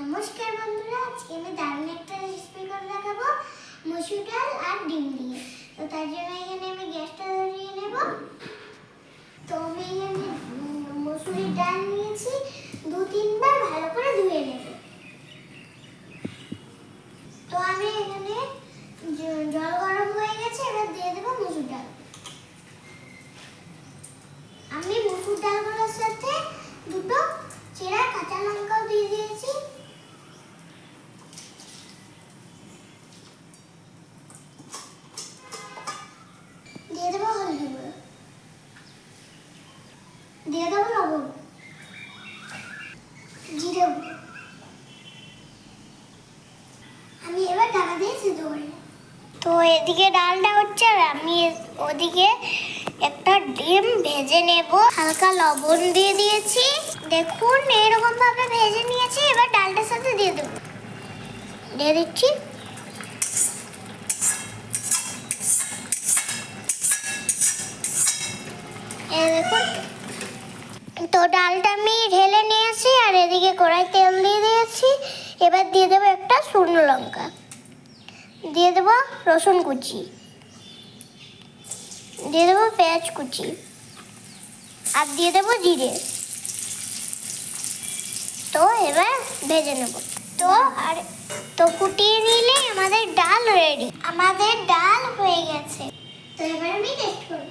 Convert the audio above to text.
নমস্কার বন্ধুরা, আজকে আমি দারুণ একটা রেসিপি করে দেখাবো মসুর ডাল আর ডিম দিয়ে। তো তার জন্য এখানে আমি গ্যাসটা ধরিয়ে নেব। তো আমি এখানে মসুরির ডাল নিয়েছি, 2-3 বার ভালো করে ধুয়ে নেব। তো আমি এখানে জল গরম হয়ে গেছে, এবার দিয়ে দেবো মসুর ডাল। আমি মসুর ডালগুলোর সাথে 2টো চেরা কাঁচা লঙ্কাও দিয়ে দিয়েছি। দিয়ে দেবো হলদি গুঁড়ো, দিয়ে দেবো লবণ, জিরে গুঁড়ো। আমি এবার ঢাকা দিয়ে সিদ্ধ করে নেব। তো এদিকে ডালটা হচ্ছে আর আমি ওদিকে একটা ডিম ভেজে নেব। হালকা লবণ দিয়ে দিয়েছি, দেখুন এরকম ভাবে ভেজে নিয়েছি। এবার ডালটার সাথে দিয়ে দেবো, দিয়ে দিচ্ছি। দেখুন, তো ডালটা আমি ঢেলে নিয়েছি আর এদিকে কড়াই তেল দিয়ে দিয়েছি। এবার দিয়ে দেবো একটা শুকনো লঙ্কা, দিয়ে দেবো রসুন কুচি, দিয়ে দেবো পেঁয়াজ কুচি আর দিয়ে দেবো জিরে। তো এবার ভেজে নেব। তো ফুটিয়ে নিলে আমাদের ডাল রেডি। আমাদের ডাল হয়ে গেছে। তো এবার আমি টেস্ট করব।